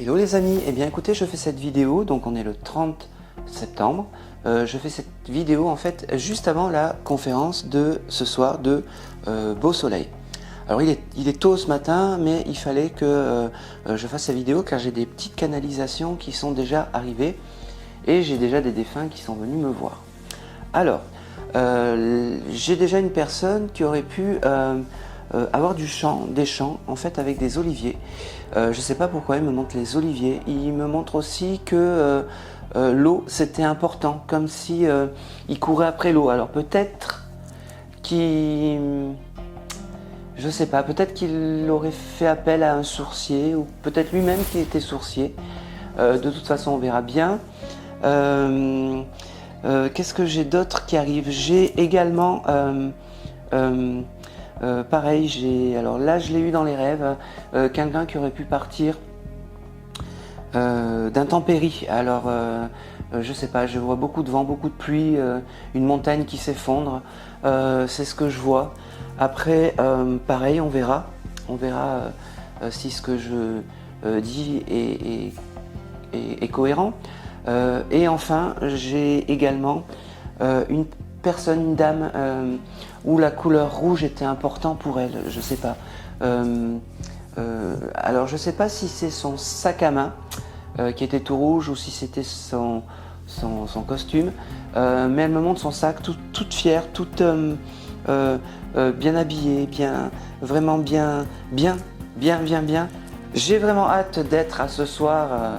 Hello les amis, eh bien écoutez, je fais cette vidéo, donc on est le 30 septembre. Je fais cette vidéo en fait juste avant la conférence de ce soir de Beau Soleil. Alors il est tôt ce matin, mais il fallait que je fasse cette vidéo car j'ai des petites canalisations qui sont déjà arrivées et j'ai déjà des défunts qui sont venus me voir. Alors, j'ai déjà une personne qui aurait pu avoir des champs en fait avec des oliviers. Je ne sais pas pourquoi il me montre les oliviers. Il me montre aussi que l'eau c'était important, comme si il courait après l'eau. Alors peut-être qu'il, je sais pas, peut-être qu'il aurait fait appel à un sourcier ou peut-être lui-même qui était sourcier. De toute façon, on verra bien. Qu'est-ce que j'ai d'autre qui arrive? J'ai également pareil, alors là je l'ai eu dans les rêves, quelqu'un qui aurait pu partir d'intempéries. Alors je sais pas, je vois beaucoup de vent, beaucoup de pluie, une montagne qui s'effondre, c'est ce que je vois. Après pareil, on verra si ce que je dis est cohérent. Et enfin j'ai également une personne, une dame où la couleur rouge était important pour elle, je sais pas. Alors je sais pas si c'est son sac à main qui était tout rouge ou si c'était son costume, mais elle me montre son sac toute fière, toute bien habillée, vraiment bien. J'ai vraiment hâte d'être à ce soir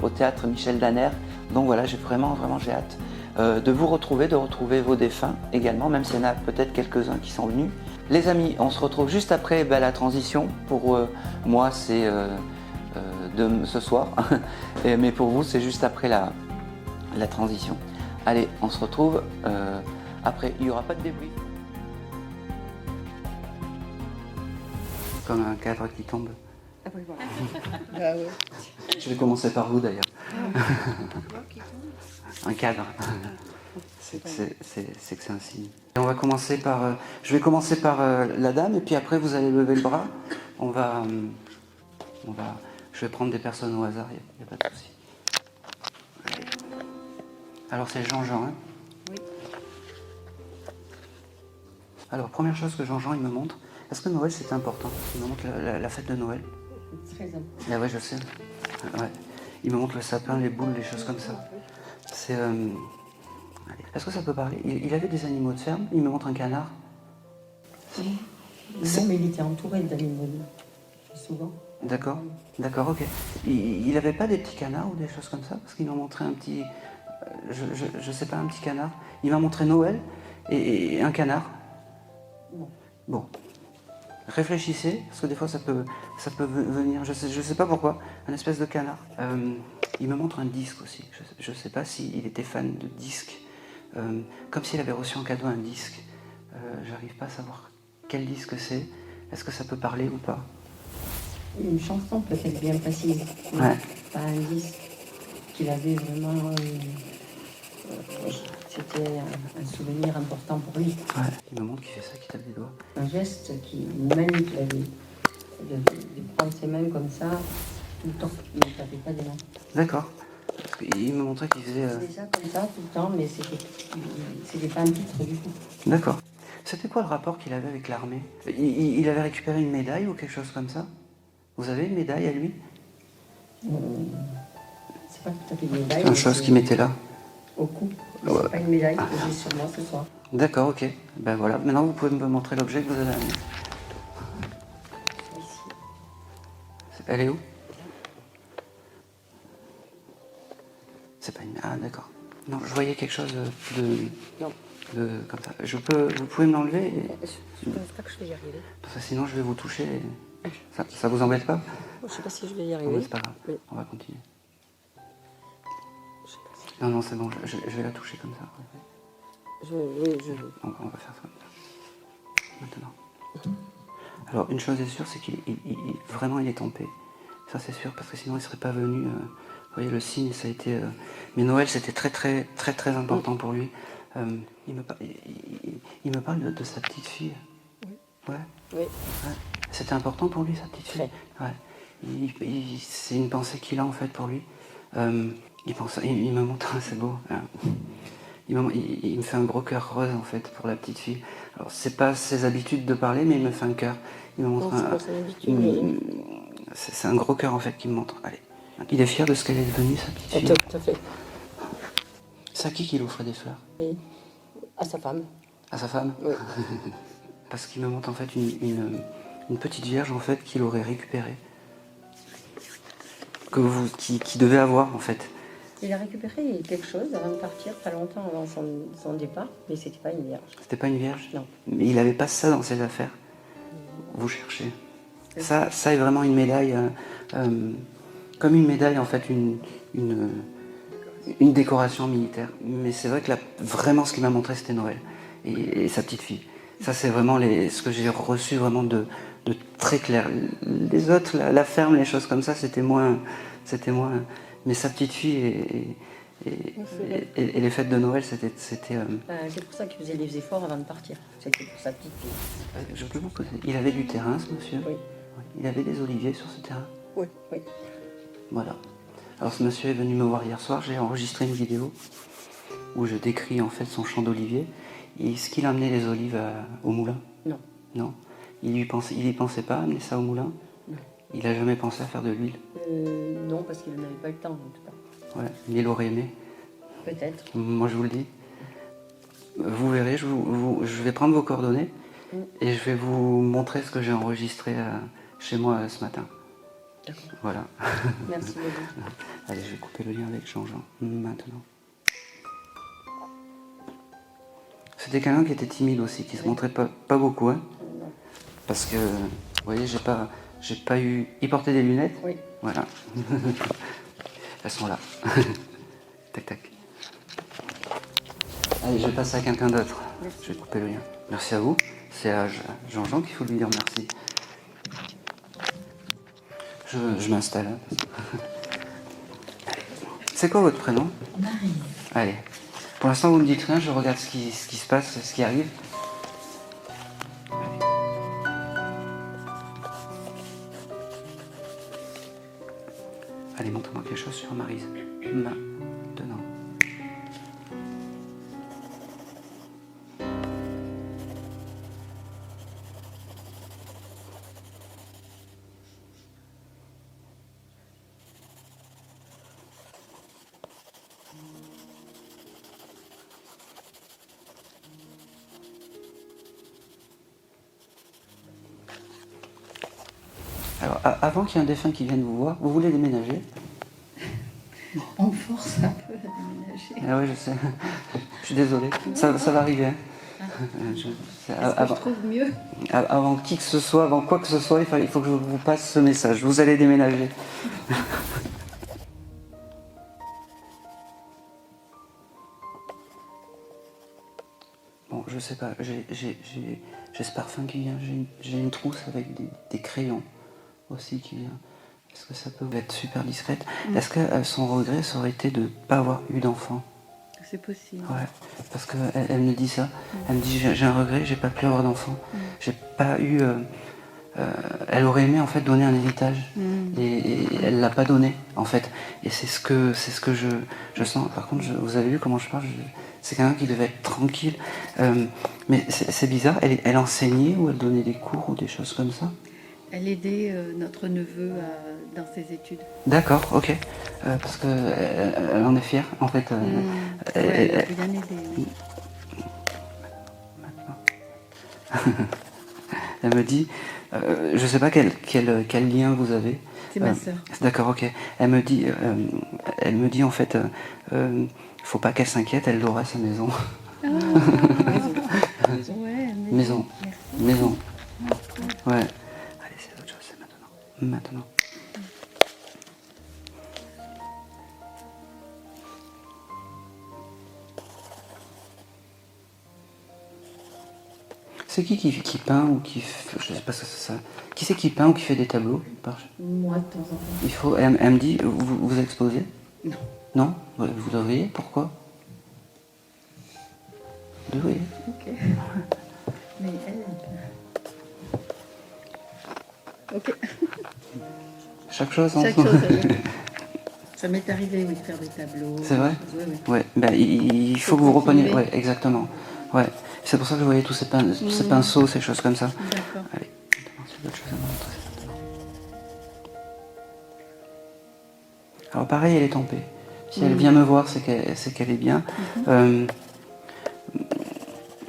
au théâtre Michel Danner, donc voilà, j'ai vraiment j'ai hâte de vous retrouver, de retrouver vos défunts également, même s'il y en a peut-être quelques-uns qui sont venus. Les amis, on se retrouve juste après la transition. Pour moi, c'est de ce soir, mais pour vous, c'est juste après la transition. Allez, on se retrouve après. Il n'y aura pas de débrief. Comme un cadre qui tombe. Ah oui, voilà. Ah ouais. Je vais commencer par vous d'ailleurs. Un cadre. C'est que c'est un signe. Et on va commencer par. Je vais commencer par la dame et puis après vous allez lever le bras. Je vais prendre des personnes au hasard, il n'y a pas de souci. Allez. Alors c'est Jean-Jean, hein? Oui. Alors première chose que Jean-Jean il me montre, est-ce que Noël c'est important? Il me montre la fête de Noël. C'est très important. Ah ouais, je sais. Ouais. Il me montre le sapin, les boules, les choses comme ça. C'est. Est-ce que ça peut parler? Il avait des animaux de ferme, il me montre un canard. Oui. Non, mais il était entouré d'animaux, souvent. D'accord, ok. Il avait pas des petits canards ou des choses comme ça? Parce qu'il m'a montré un petit. Je sais pas, un petit canard. Il m'a montré Noël et un canard. Bon. Réfléchissez, parce que des fois ça peut venir, je sais pas pourquoi, un espèce de canard. Il me montre un disque aussi, je sais pas s'il était fan de disques, comme s'il avait reçu en cadeau un disque. J'arrive pas à savoir quel disque c'est, est-ce que ça peut parler ou pas? Une chanson peut-être bien précise, ouais. Pas un disque qu'il avait vraiment... c'était un souvenir important pour lui. Ouais. Il me montre qu'il fait ça, qu'il tape des doigts. Un geste une manie qu'il avait, de prendre ses mains comme ça, tout le temps. Il ne tapait pas des mains. D'accord. Il me montrait qu'il faisait... Il faisait ça comme ça tout le temps, mais c'était pas un titre du tout. D'accord. C'était quoi le rapport qu'il avait avec l'armée? Il avait récupéré une médaille ou quelque chose comme ça? Vous avez une médaille à lui? C'est pas tout à fait une médaille. Une chose qu'il mettait là? Au cou. Ouais. C'est pas une médaille que j'ai sur moi ce soir. D'accord, ok. Ben voilà. Maintenant, vous pouvez me montrer l'objet que vous avez amené. Ici. Elle est où? C'est pas une... Ah, d'accord. Non, je voyais quelque chose comme ça. Vous pouvez me l'enlever Je ne pense pas que je vais y arriver. Parce que sinon, je vais vous toucher. Ça vous embête pas? Je ne sais pas si je vais y Oh, arriver. c'est pas grave. Oui. On va continuer. Je sais pas si... Non, c'est bon. Je vais la toucher comme ça. Oui. On va faire ça comme ça. Maintenant. Alors, une chose est sûre, c'est qu'il vraiment il est en paix. Ça, c'est sûr, parce que sinon, il serait pas venu... Vous voyez, le signe, ça a été... Mais Noël, c'était très important pour lui. Il me parle de sa petite fille. Oui. Ouais. Oui. Ouais. C'était important pour lui, sa petite fille. Ouais. Ouais. C'est une pensée qu'il a en fait pour lui. Il me montre, c'est beau. Il me fait un gros cœur rose en fait pour la petite fille. Alors c'est pas ses habitudes de parler, mais il me fait un cœur. Il me montre Non, c'est pas son habitude, c'est un gros cœur en fait qu'il me montre. Allez. Il est fier de ce qu'elle est devenue, sa petite fille. Tout à fait. C'est à qui qu'il offrait des fleurs? À sa femme. À sa femme? Oui. Parce qu'il me montre en fait une petite vierge en fait qu'il aurait récupérée. Qui devait avoir en fait. Il a récupéré quelque chose avant de partir, pas longtemps avant son départ, mais c'était pas une vierge. C'était pas une vierge? Non. Mais il n'avait pas ça dans ses affaires. Vous cherchez. Ça est vraiment une médaille, comme une médaille en fait, une décoration militaire. Mais c'est vrai que là, vraiment ce qui m'a montré c'était Noël et sa petite fille. Ça c'est vraiment ce que j'ai reçu vraiment de très clair. Les autres, la ferme, les choses comme ça, c'était moins. Mais sa petite fille et les fêtes de Noël, c'était. C'est pour ça qu'il faisait les efforts avant de partir. C'était pour sa petite fille. Je peux vous poser. Il avait du terrain, ce monsieur? Oui. Il avait des oliviers sur ce terrain? Oui. Oui. Voilà. Alors ce monsieur est venu me voir hier soir, j'ai enregistré une vidéo où je décris en fait son champ d'oliviers. Est-ce qu'il a amené les olives au moulin? Non. Non. Il y pensait pas amener ça au moulin? Non. Il a jamais pensé à faire de l'huile? Non, parce qu'il n'avait pas le temps en tout cas. Ouais, mais il aurait aimé. Peut-être. Moi je vous le dis. Vous verrez, je vais prendre vos coordonnées et je vais vous montrer ce que j'ai enregistré chez moi ce matin. D'accord. Voilà. Merci beaucoup. Allez, je vais couper le lien avec Jean-Jean maintenant. C'était quelqu'un qui était timide aussi, qui se montrait pas beaucoup, hein. Non. Parce que, vous voyez, j'ai pas eu. Il portait des lunettes. Oui. Voilà. Elles sont là. Tac tac. Allez, je vais passer à quelqu'un d'autre. Je vais couper le lien. Merci à vous. C'est à Jean-Jean qu'il faut lui dire merci. Je m'installe. Hein. C'est quoi votre prénom? Marie. Allez. Pour l'instant, vous ne me dites rien, je regarde ce qui se passe, ce qui arrive. Allez, montre-moi quelque chose sur Maryse. Maintenant. Alors, avant qu'il y ait un défunt qui vienne vous voir, vous voulez déménager? On force un peu à déménager. Ah oui, je sais. Je suis désolé. Ça va arriver. Hein. Est-ce que je trouve mieux? Avant qui que ce soit, avant quoi que ce soit, il faut que je vous passe ce message. Vous allez déménager. Bon, je sais pas. J'ai ce parfum qui vient. J'ai une trousse avec des crayons aussi qui vient. Est-ce que ça peut être super discrète? Est-ce que son regret, ça aurait été de ne pas avoir eu d'enfant? C'est possible. Ouais, parce qu'elle me dit ça. Elle me dit j'ai un regret, j'ai pas pu avoir d'enfant. J'ai pas eu. Elle aurait aimé en fait donner un héritage et elle l'a pas donné en fait. Et c'est ce que je sens. Par contre, vous avez vu comment je parle? C'est quelqu'un qui devait être tranquille. Mais c'est bizarre. Elle enseignait ou elle donnait des cours ou des choses comme ça? Elle aidait notre neveu dans ses études. D'accord, ok. Parce qu'elle en est fière, en fait. Elle a bien aidé. Oui. Elle me dit, je sais pas quel lien vous avez. C'est ma sœur. D'accord, ok. Elle me dit en fait, faut pas qu'elle s'inquiète, elle aura sa maison. Ah, ouais, Maison. merci. Maison. Ouais. Allez, c'est autre chose, c'est maintenant. Maintenant. C'est qui peint ou qui fait, je sais pas ce que c'est ça. Qui c'est qui peint ou qui fait des tableaux? Moi, de temps en temps. Elle me dit, vous exposez? Non. Non? Vous devriez? Pourquoi? Vous devriez. Ok. Mais elle. Ok. chaque chose. Chaque chose. Ça m'est arrivé, oui, de faire des tableaux. C'est vrai? Oui, oui. Ouais, ben, il faut que vous repreniez. Ouais, exactement. Ouais. C'est pour ça que je voyais tous ces, ces pinceaux, ces choses comme ça. D'accord. Allez, c'est d'autres choses à vous montrer. Alors pareil, elle est tempée. Si elle vient me voir, c'est qu'elle est bien.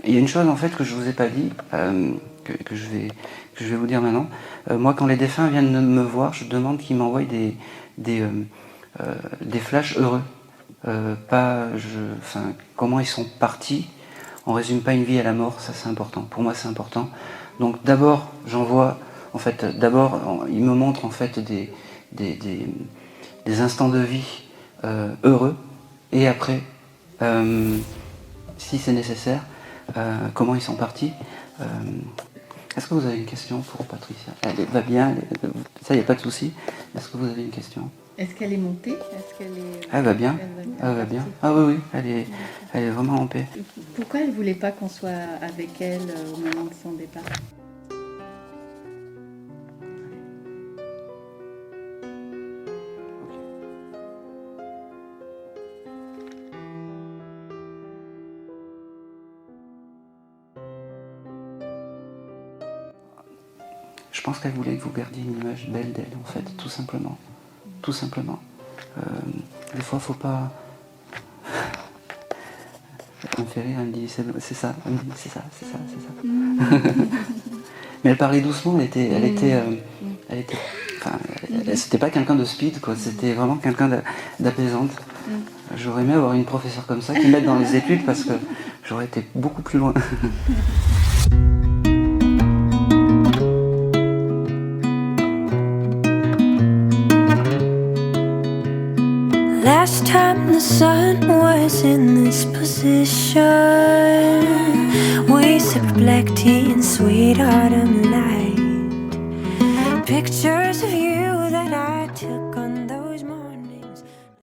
Il y a une chose en fait que je vous ai pas dit, que je vais vous dire maintenant. Moi, quand les défunts viennent me voir, je demande qu'ils m'envoient des flashs heureux. Comment ils sont partis. On résume pas une vie à la mort, ça c'est important. Pour moi, c'est important. Donc d'abord, j'envoie, en fait, ils me montrent en fait des instants de vie heureux, et après, si c'est nécessaire, comment ils sont partis. Est-ce que vous avez une question pour Patricia? Elle va bien, ça, il n'y a pas de souci. Est-ce que vous avez une question? Est-ce qu'elle est montée? Est-ce qu'elle est... Elle va bien, elle va bien. Ah oui, elle est vraiment en paix. Pourquoi elle ne voulait pas qu'on soit avec elle au moment de son départ? Je pense qu'elle voulait que vous gardiez une image belle d'elle, en fait, tout simplement. Tout simplement. Des fois, faut pas... Elle me fait rire, elle me dit, c'est ça, elle me dit, c'est ça. Mais elle parlait doucement, c'était pas quelqu'un de speed, quoi, c'était vraiment quelqu'un d'apaisante. J'aurais aimé avoir une professeure comme ça qui m'aide dans les études parce que j'aurais été beaucoup plus loin. Last time the sun was in this position, we sipped black tea in sweet autumn light. Pictures of you that I took